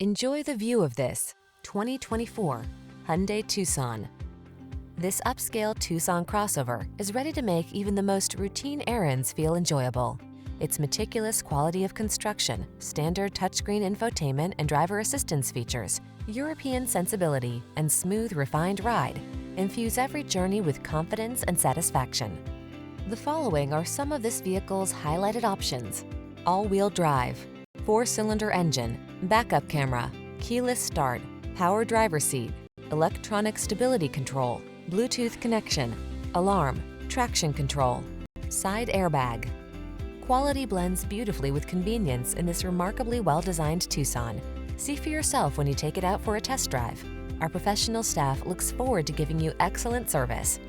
Enjoy the view of this 2024 Hyundai Tucson. This upscale Tucson crossover is ready to make even the most routine errands feel enjoyable. Its meticulous quality of construction, standard touchscreen infotainment and driver assistance features, European sensibility, and smooth, refined ride infuse every journey with confidence and satisfaction. The following are some of this vehicle's highlighted options: all-wheel drive, 4-cylinder engine, backup camera, keyless start, power driver seat, electronic stability control, Bluetooth connection, alarm, traction control, side airbag. Quality blends beautifully with convenience in this remarkably well-designed Tucson. See for yourself when you take it out for a test drive. Our professional staff looks forward to giving you excellent service.